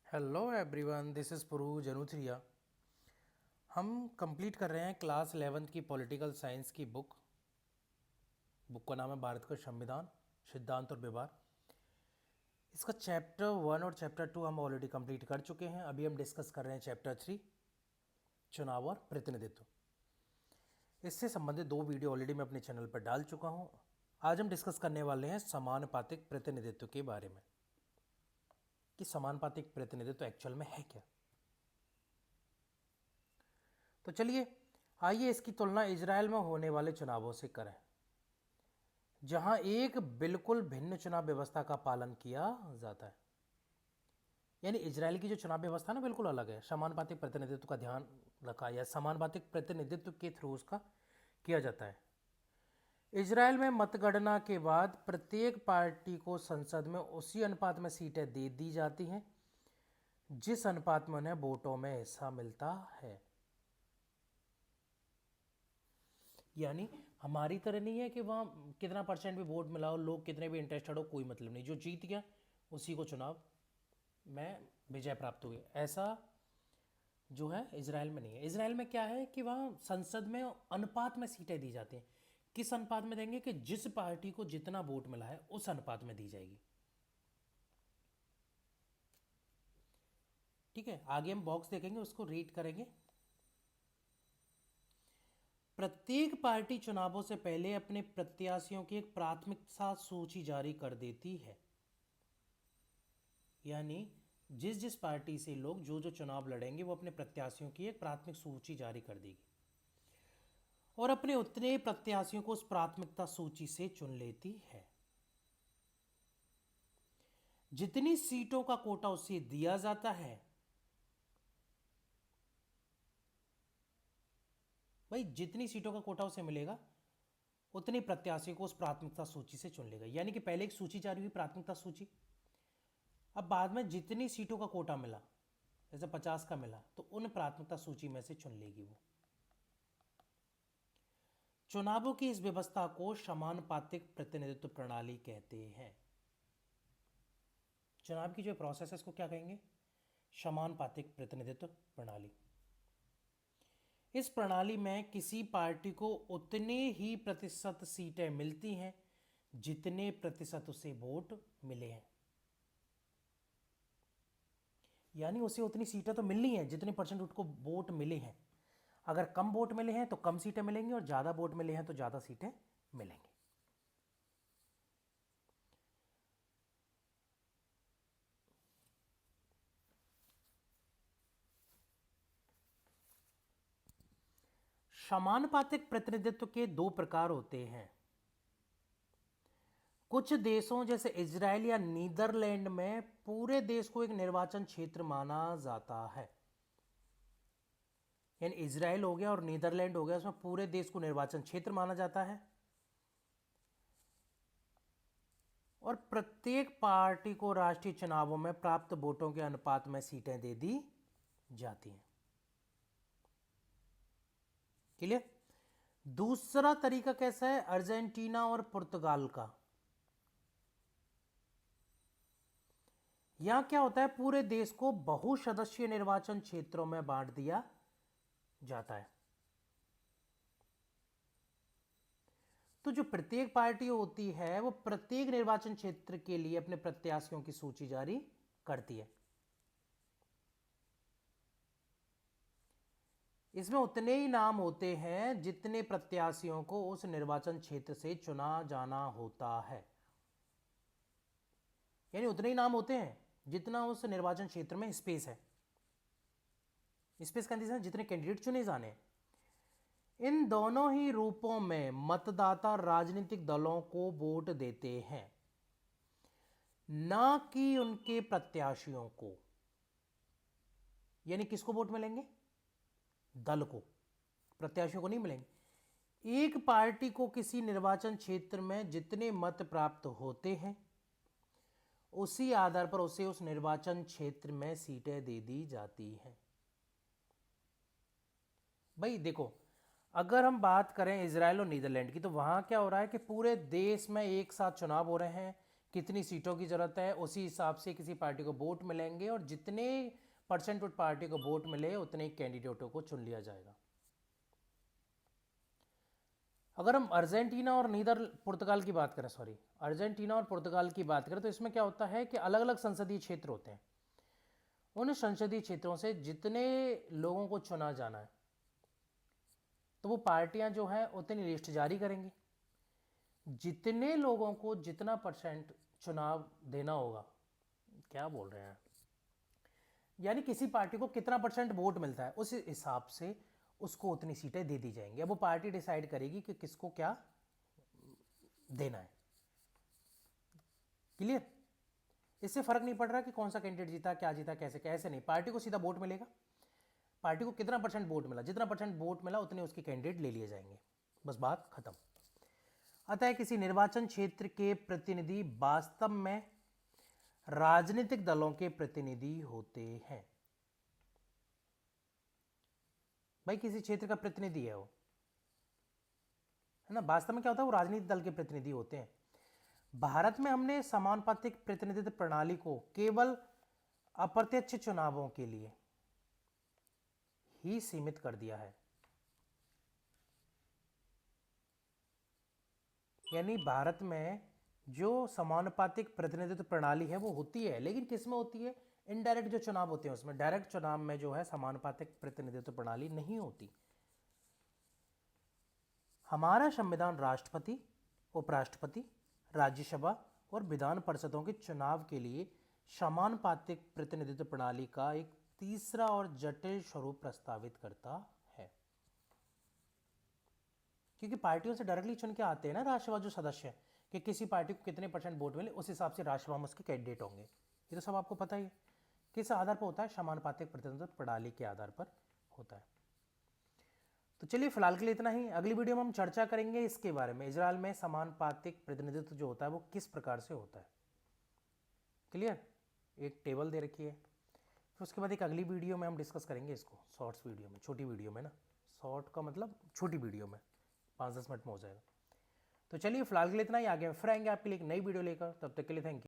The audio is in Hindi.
हेलो एवरीवन, दिस इज़ पुरू जनुथरिया। हम कंप्लीट कर रहे हैं क्लास 11th की पॉलिटिकल साइंस की बुक का नाम है भारत का संविधान, सिद्धांत और व्यवहार। इसका चैप्टर 1 और चैप्टर 2 हम ऑलरेडी कंप्लीट कर चुके हैं। अभी हम डिस्कस कर रहे हैं चैप्टर 3, चुनाव और प्रतिनिधित्व। इससे संबंधित 2 वीडियो ऑलरेडी मैं अपने चैनल पर डाल चुका हूँ। आज हम डिस्कस करने वाले हैं समानुपातिक प्रतिनिधित्व के बारे में कि समानुपातिक प्रतिनिधित्व एक्चुअल में है क्या। तो चलिए आइए इसकी तुलना इजराइल में होने वाले चुनावों से करें, जहां एक बिल्कुल भिन्न चुनाव व्यवस्था का पालन किया जाता है। यानी इजराइल की जो चुनाव व्यवस्था ना बिल्कुल अलग है। समानुपातिक प्रतिनिधित्व का ध्यान रखा या समानुपातिक प्रतिनिधित्व के थ्रू उसका किया जाता है। इजराइल में मतगणना के बाद प्रत्येक पार्टी को संसद में उसी अनुपात में सीटें दे दी जाती हैं जिस अनुपात में उन्हें वोटों में हिस्सा मिलता है। यानी हमारी तरह नहीं है कि वहाँ कितना परसेंट भी वोट मिला हो, लोग कितने भी इंटरेस्टेड हो, कोई मतलब नहीं, जो जीत गया उसी को चुनाव में विजय प्राप्त हुई। ऐसा जो है इजराइल में नहीं है। इजराइल में क्या है कि वहाँ संसद में अनुपात में सीटें दी जाती हैं। किस अनुपात में देंगे कि जिस पार्टी को जितना वोट मिला है उस अनुपात में दी जाएगी। ठीक है, आगे हम बॉक्स देखेंगे, उसको रीड करेंगे। प्रत्येक पार्टी चुनावों से पहले अपने प्रत्याशियों की एक प्राथमिकता सूची जारी कर देती है। यानी जिस जिस पार्टी से लोग जो जो चुनाव लड़ेंगे वो अपने प्रत्याशियों की एक प्राथमिक सूची जारी कर देगी और अपने उतने प्रत्याशियों को उस प्राथमिकता सूची से चुन लेती है। जितनी सीटों का कोटा उसे दिया जाता है, भाई जितनी सीटों का कोटा उसे मिलेगा उतनी प्रत्याशियों को उस प्राथमिकता सूची से चुन लेगा। यानी कि पहले एक सूची जारी हुई, प्राथमिकता सूची। अब बाद में जितनी सीटों का कोटा मिला, जैसे 50 का मिला, तो उन प्राथमिकता सूची में से चुन लेगी वो। चुनावों की इस व्यवस्था को समानुपातिक प्रतिनिधित्व प्रणाली कहते हैं। चुनाव की जो प्रोसेस है इसको क्या कहेंगे? समानुपातिक प्रतिनिधित्व प्रणाली। इस प्रणाली में किसी पार्टी को उतने ही प्रतिशत सीटें मिलती हैं जितने प्रतिशत उसे वोट मिले हैं। यानी उसे उतनी सीटें तो मिलनी है जितने परसेंट उसको वोट मिले हैं। अगर कम वोट मिले हैं तो कम सीटें मिलेंगी और ज़्यादा वोट मिले हैं तो ज़्यादा सीटें मिलेंगी। समानुपातिक प्रतिनिधित्व के 2 प्रकार होते हैं। कुछ देशों जैसे इजराइल या नीदरलैंड में पूरे देश को एक निर्वाचन क्षेत्र माना जाता है। यानी इजराइल हो गया और नीदरलैंड हो गया, उसमें पूरे देश को निर्वाचन क्षेत्र माना जाता है और प्रत्येक पार्टी को राष्ट्रीय चुनावों में प्राप्त वोटों के अनुपात में सीटें दे दी जाती हैं। क्लियर? दूसरा तरीका कैसा है? अर्जेंटीना और पुर्तगाल का। यहां क्या होता है, पूरे देश को बहुसदस्यीय निर्वाचन क्षेत्रों में बांट दिया जाता है। तो जो प्रत्येक पार्टी होती है वो प्रत्येक निर्वाचन क्षेत्र के लिए अपने प्रत्याशियों की सूची जारी करती है। इसमें उतने ही नाम होते हैं जितने प्रत्याशियों को उस निर्वाचन क्षेत्र से चुना जाना होता है। यानी उतने ही नाम होते हैं जितना उस निर्वाचन क्षेत्र में स्पेस है। स्पेस कंडीशन जितने कैंडिडेट चुने जाने। इन दोनों ही रूपों में मतदाता राजनीतिक दलों को वोट देते हैं, ना कि उनके प्रत्याशियों को। यानी किसको वोट मिलेंगे? दल को, प्रत्याशियों को नहीं मिलेंगे। एक पार्टी को किसी निर्वाचन क्षेत्र में जितने मत प्राप्त होते हैं उसी आधार पर उसे उस निर्वाचन क्षेत्र में सीटें दे दी जाती हैं। भाई देखो, अगर हम बात करें इजराइल और नीदरलैंड की, तो वहां क्या हो रहा है कि पूरे देश में एक साथ चुनाव हो रहे हैं, कितनी सीटों की ज़रूरत है, उसी हिसाब से किसी पार्टी को वोट मिलेंगे और जितने परसेंट उस पार्टी को वोट मिले उतने कैंडिडेटों को चुन लिया जाएगा। अगर हम अर्जेंटीना और पुर्तगाल की बात करें, सॉरी, अर्जेंटीना और पुर्तगाल की बात करें, तो इसमें क्या होता है कि अलग अलग संसदीय क्षेत्र होते हैं। उन संसदीय क्षेत्रों से जितने लोगों को चुना जाना है तो वो पार्टियां जो है उतनी लिस्ट जारी करेंगी। जितने लोगों को जितना परसेंट चुनाव देना होगा, क्या बोल रहे हैं, यानी किसी पार्टी को कितना परसेंट वोट मिलता है उस हिसाब से उसको उतनी सीटें दे दी जाएंगी। अब वो पार्टी डिसाइड करेगी कि किसको क्या देना है। क्लियर? इससे फर्क नहीं पड़ रहा कि कौन सा कैंडिडेट जीता, क्या जीता, कैसे कैसे नहीं, पार्टी को सीधा वोट मिलेगा। पार्टी को कितना परसेंट वोट मिला, जितना परसेंट वोट मिला उतने उसके कैंडिडेट ले लिए जाएंगे, बस बात खत्म। अतः किसी निर्वाचन क्षेत्र के प्रतिनिधि वास्तव में राजनीतिक दलों के प्रतिनिधि होते हैं। भाई किसी क्षेत्र का प्रतिनिधि है वो, है ना, वास्तव में क्या होता है, वो राजनीतिक दल के प्रतिनिधि होते हैं। भारत में हमने समानुपातिक प्रतिनिधित्व प्रणाली को केवल अप्रत्यक्ष चुनावों के लिए ही सीमित कर दिया है। यानी भारत में जो समानुपातिक प्रतिनिधित्व प्रणाली है वो होती है, लेकिन किस में होती है, इनडायरेक्ट जो चुनाव होते हैं उसमें। डायरेक्ट चुनाव में जो है समानुपातिक प्रतिनिधित्व प्रणाली नहीं होती। हमारा संविधान राष्ट्रपति, उपराष्ट्रपति, राज्यसभा और विधान परिषदों के चुनाव के लिए समानुपातिक प्रतिनिधित्व प्रणाली का एक तीसरा और जटिल स्वरूप प्रस्तावित करता है। क्योंकि पार्टियों से डायरेक्टली चुन के आते हैं ना राज्यसभा जो सदस्य, कि किसी पार्टी को कितने परसेंट वोट मिले उस हिसाब से राज्यसभा में उसके कैंडिडेट होंगे। ये तो सब आपको पता ही है। किस आधार पर होता है, समानुपातिक प्रतिनिधित्व प्रणाली के आधार पर होता है। तो चलिए फिलहाल के लिए इतना ही। अगली वीडियो में हम चर्चा करेंगे इसके बारे में, इजराइल में समानुपातिक प्रतिनिधित्व जो होता है वो किस प्रकार से होता है। क्लियर? एक टेबल दे रखी है, फिर उसके बाद एक अगली वीडियो में हम डिस्कस करेंगे इसको, शॉर्ट्स वीडियो में, छोटी वीडियो में ना, शॉर्ट का मतलब छोटी वीडियो में, 5-10 मिनट में हो जाएगा। तो चलिए फिलहाल के लिए इतना ही, आगे फिर आएंगे आपके लिए एक नई वीडियो लेकर, तब तक के लिए थैंक यू।